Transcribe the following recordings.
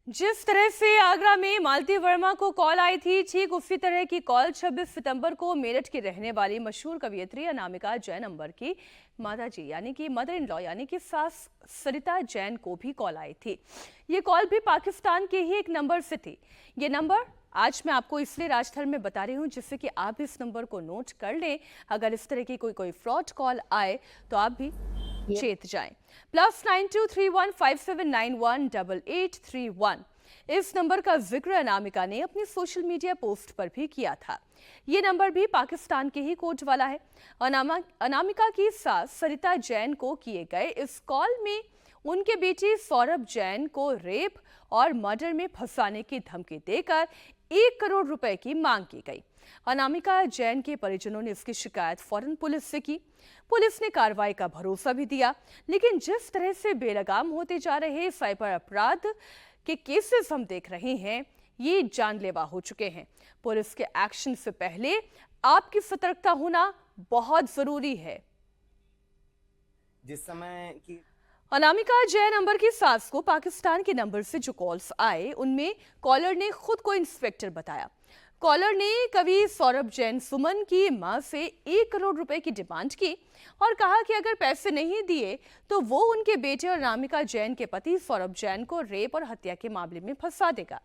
जिस तरह से आगरा में मालती वर्मा को कॉल आई थी, ठीक उसी तरह की कॉल 26 सितंबर को मेरठ की रहने वाली मशहूर कवियत्री अनामिका जैन अंबर की माताजी यानी कि मदर इन लॉ यानी कि सास सरिता जैन को भी कॉल आई थी। ये कॉल भी पाकिस्तान के ही एक नंबर से थी। ये नंबर आज मैं आपको इसलिए राजस्थल में बता रही हूँ जिससे कि आप इस नंबर को नोट कर लें। अगर इस तरह की कोई फ्रॉड कॉल आए तो आप भी चेत जाएं। +923157918831 इस नंबर का जिक्र अनामिका ने अपनी सोशल मीडिया पोस्ट पर भी किया था। ये नंबर भी पाकिस्तान के ही कोड वाला है। अनामिका की सास सरिता जैन को किए गए इस कॉल में उनके बेटी सौरभ जैन को रेप और मर्डर में फंसाने की धमकी देकर 1 करोड़ रुपए की मांग की गई। अनामिका जैन के परिजनों ने इसकी शिकायत फौरन पुलिस से की। पुलिस ने कार्रवाई का भरोसा भी दिया, लेकिन जिस तरह से बेलगाम होते जा रहे साइबर अपराध के केसेस हम देख रहे हैं, ये जानलेवा हो चुके हैं। पुलिस के एक्शन से पहले आपकी सतर्कता होना बहुत जरूरी है। जिस समय की अनामिका जैन अंबर की सास को पाकिस्तान के नंबर से जो कॉल्स आए, उनमें कॉलर ने खुद को इंस्पेक्टर बताया। कॉलर ने कवि सौरभ जैन सुमन की मां से 1 करोड़ रुपए की डिमांड की और कहा कि अगर पैसे नहीं दिए तो वो उनके बेटे और अनामिका जैन के पति सौरभ जैन को रेप और हत्या के मामले में फंसा देगा।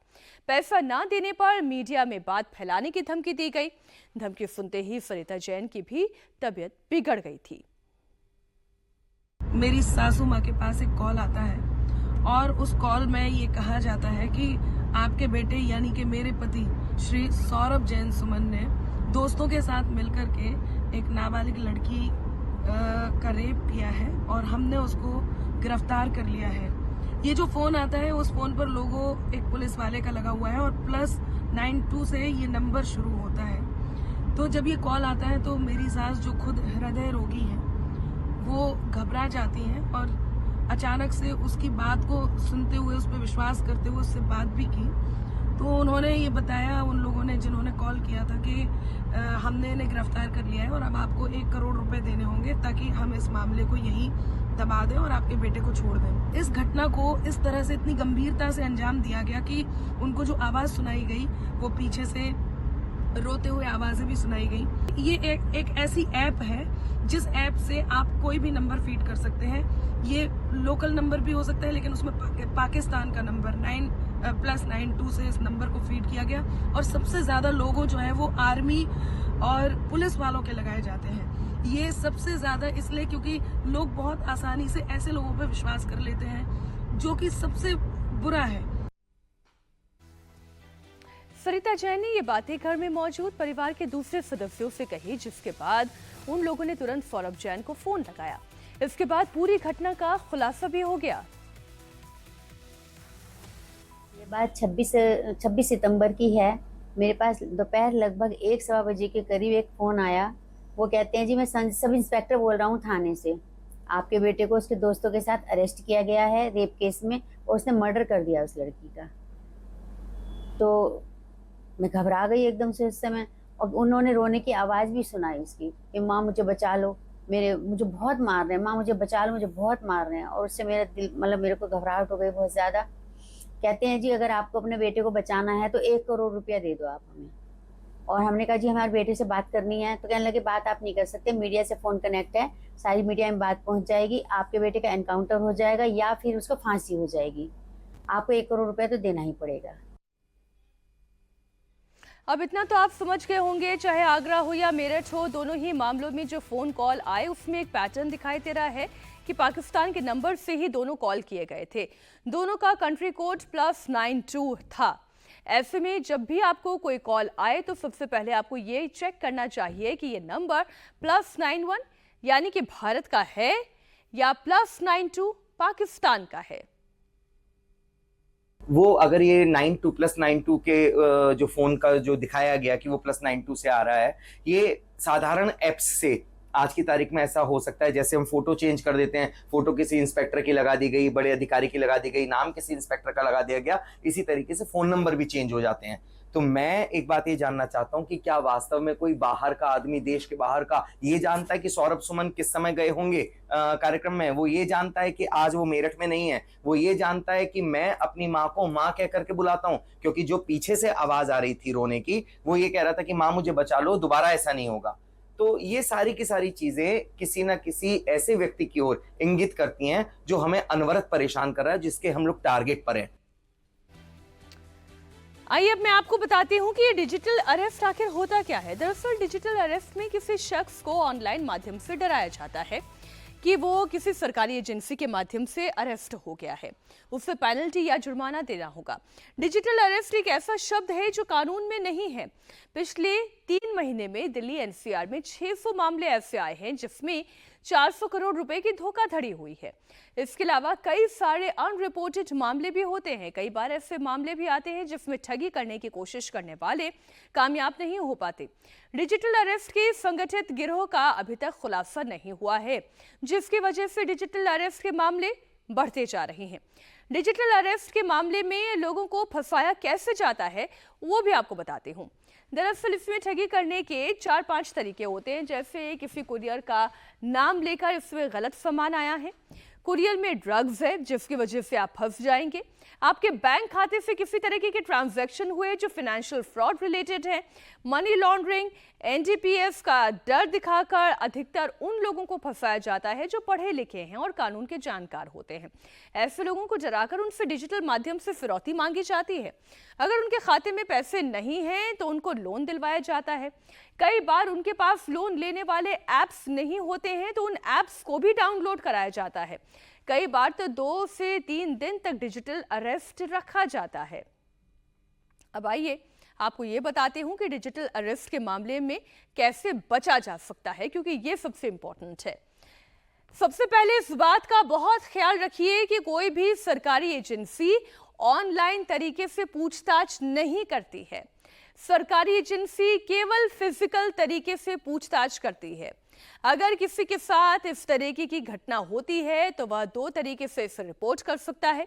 पैसा ना देने पर मीडिया में बात फैलाने की धमकी दी गई। धमकी सुनते ही सरिता जैन की भी तबीयत बिगड़ गई थी। मेरी सासू माँ के पास एक कॉल आता है और उस कॉल में ये कहा जाता है कि आपके बेटे यानी कि मेरे पति श्री सौरभ जैन सुमन ने दोस्तों के साथ मिलकर के एक नाबालिग लड़की का रेप किया है और हमने उसको गिरफ्तार कर लिया है। ये जो फोन आता है उस फोन पर लोगो एक पुलिस वाले का लगा हुआ है और +92 से ये नंबर शुरू होता है। तो जब ये कॉल आता है तो मेरी सास जो खुद हृदय रोगी है वो घबरा जाती हैं और अचानक से उसकी बात को सुनते हुए उस पर विश्वास करते हुए उससे बात भी की। तो उन्होंने ये बताया, उन लोगों ने जिन्होंने कॉल किया था, कि हमने इन्हें गिरफ्तार कर लिया है और अब आपको 1 करोड़ रुपए देने होंगे ताकि हम इस मामले को यहीं दबा दें और आपके बेटे को छोड़ दें। इस घटना को इस तरह से इतनी गंभीरता से अंजाम दिया गया कि उनको जो आवाज सुनाई गई वो पीछे से रोते हुए आवाजें भी सुनाई गई। ये एक ऐसी ऐप है जिस ऐप से आप कोई भी नंबर फीड कर सकते हैं। ये लोकल नंबर भी हो सकता है, लेकिन उसमें पाकिस्तान का नंबर +92 से इस नंबर को फीड किया गया और सबसे ज्यादा लोगों जो है वो आर्मी और पुलिस वालों के लगाए जाते हैं। ये सबसे ज्यादा इसलिए क्योंकि लोग बहुत आसानी से ऐसे लोगों पर विश्वास कर लेते हैं, जो कि सबसे बुरा है। सरिता जैन ने ये बातें घर में मौजूद परिवार के दूसरे सदस्यों से कही, जिसके बाद उन लोगों ने तुरंत सौरभ जैन को फोन लगाया। इसके बाद पूरी घटना का खुलासा भी हो गया। ये बात 26 सितंबर की है। मेरे पास दोपहर लगभग 1-1:15 बजे के करीब एक फोन आया। वो कहते हैं, जी मैं सब इंस्पेक्टर बोल रहा हूँ थाने से। आपके बेटे को उसके दोस्तों के साथ अरेस्ट किया गया है रेप केस में और उसने मर्डर कर दिया उस लड़की का। तो मैं घबरा गई एकदम से उस समय और उन्होंने रोने की आवाज भी सुनाई उसकी कि माँ मुझे बचा लो, मुझे बहुत मार रहे हैं, माँ मुझे बचा लो, मुझे बहुत मार रहे हैं। और उससे मेरा दिल मेरे को घबराहट हो गई बहुत ज्यादा। कहते हैं, जी अगर आपको अपने बेटे को बचाना है तो 1 करोड़ रुपया दे दो आप हमें। और हमने कहा, जी हमारे बेटे से बात करनी है। तो कहने लगे, बात आप नहीं कर सकते, मीडिया से फोन कनेक्ट है, सारी मीडिया में बात पहुंच जाएगी, आपके बेटे का एनकाउंटर हो जाएगा या फिर उसको फांसी हो जाएगी, आपको 1 करोड़ रुपया तो देना ही पड़ेगा। अब इतना तो आप समझ गए होंगे, चाहे आगरा हो या मेरठ हो, दोनों ही मामलों में जो फोन कॉल आए उसमें एक पैटर्न दिखाई दे रहा है कि पाकिस्तान के नंबर से ही दोनों कॉल किए गए थे। दोनों का कंट्री कोड +92 था। ऐसे में जब भी आपको कोई कॉल आए तो सबसे पहले आपको ये चेक करना चाहिए कि ये नंबर +91 यानी कि भारत का है या +92 पाकिस्तान का है। वो अगर ये 92 +92 के जो फोन का जो दिखाया गया कि वो +92 से आ रहा है, ये साधारण एप्स से आज की तारीख में ऐसा हो सकता है, जैसे हम फोटो चेंज कर देते हैं, फोटो किसी इंस्पेक्टर की लगा दी गई, बड़े अधिकारी की लगा दी गई, नाम किसी इंस्पेक्टर का लगा दिया गया, इसी तरीके से फोन नंबर भी चेंज हो जाते हैं। तो मैं एक बात ये जानना चाहता हूं कि क्या वास्तव में कोई बाहर का आदमी, देश के बाहर का, ये जानता है कि सौरभ सुमन किस समय गए होंगे कार्यक्रम में? वो ये जानता है कि आज वो मेरठ में नहीं है? वो ये जानता है कि मैं अपनी माँ को माँ कह करके बुलाता हूं? क्योंकि जो पीछे से आवाज आ रही थी रोने की, वो ये कह रहा था कि माँ मुझे बचा लो, दोबारा ऐसा नहीं होगा। तो ये सारी की सारी चीजें किसी ना किसी ऐसे व्यक्ति की ओर इंगित करती हैं जो हमें अनवरत परेशान कर रहा है, जिसके हम लोग टारगेट पर हैं। आइए अब मैं आपको बताती हूँ कि ये डिजिटल अरेस्ट आखिर होता क्या है। दरअसल डिजिटल अरेस्ट में किसी शख्स को ऑनलाइन माध्यम से डराया जाता है कि वो किसी सरकारी एजेंसी के माध्यम से अरेस्ट हो गया है, उसे पेनल्टी या जुर्माना देना होगा। डिजिटल अरेस्ट एक ऐसा शब्द है जो कानून में नहीं है। पिछले 3 महीने में दिल्ली एनसीआर में 600 मामले ऐसे आए हैं जिसमें 400 करोड़ रुपए की धोखाधड़ी हुई है। इसके अलावा कई सारे अनरिपोर्टेड मामले भी होते हैं। कई बार ऐसे मामले भी आते हैं जिसमें ठगी करने की कोशिश करने वाले कामयाब नहीं हो पाते। डिजिटल अरेस्ट के संगठित गिरोह का अभी तक खुलासा नहीं हुआ है, जिसकी वजह से डिजिटल अरेस्ट के मामले बढ़ते जा रहे हैं। डिजिटल अरेस्ट के मामले में लोगों को फंसाया कैसे जाता है वो भी आपको बताते हूँ। दरअसल इसमें ठगी करने के 4-5 तरीके होते हैं। जैसे किसी कुरियर का नाम लेकर इसमें गलत सामान आया है, कुरियर में ड्रग्स है जिसकी वजह से आप फंस जाएंगे, आपके बैंक खाते से किसी तरीके के ट्रांजैक्शन हुए जो फाइनेंशियल फ्रॉड रिलेटेड है, मनी लॉन्ड्रिंग, एनडीपीएस का डर दिखाकर अधिकतर उन लोगों को फंसाया जाता है जो पढ़े लिखे हैं और कानून के जानकार होते हैं। ऐसे लोगों को डराकर उनसे डिजिटल माध्यम से फिरौती मांगी जाती है। अगर उनके खाते में पैसे नहीं हैं तो उनको लोन दिलवाया जाता है। कई बार उनके पास लोन लेने वाले ऐप्स नहीं होते हैं तो उन ऐप्स को भी डाउनलोड कराया जाता है। कई बार तो 2 से 3 दिन तक डिजिटल अरेस्ट रखा जाता है। अब आइए आपको ये बताते हूं कि डिजिटल अरेस्ट के मामले में कैसे बचा जा सकता है, क्योंकि ये सबसे इंपॉर्टेंट है। सबसे पहले इस बात का बहुत ख्याल रखिए कि कोई भी सरकारी एजेंसी ऑनलाइन तरीके से पूछताछ नहीं करती है। सरकारी एजेंसी केवल फिजिकल तरीके से पूछताछ करती है। अगर किसी के साथ इस तरीके की घटना होती है तो वह 2 तरीके से इसे रिपोर्ट कर सकता है।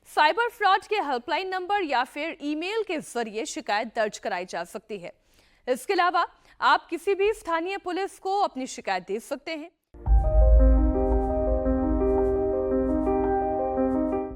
साइबर फ्रॉड के हेल्पलाइन नंबर या फिर ईमेल के जरिए शिकायत दर्ज कराई जा सकती है। इसके अलावा आप किसी भी स्थानीय पुलिस को अपनी शिकायत दे सकते हैं।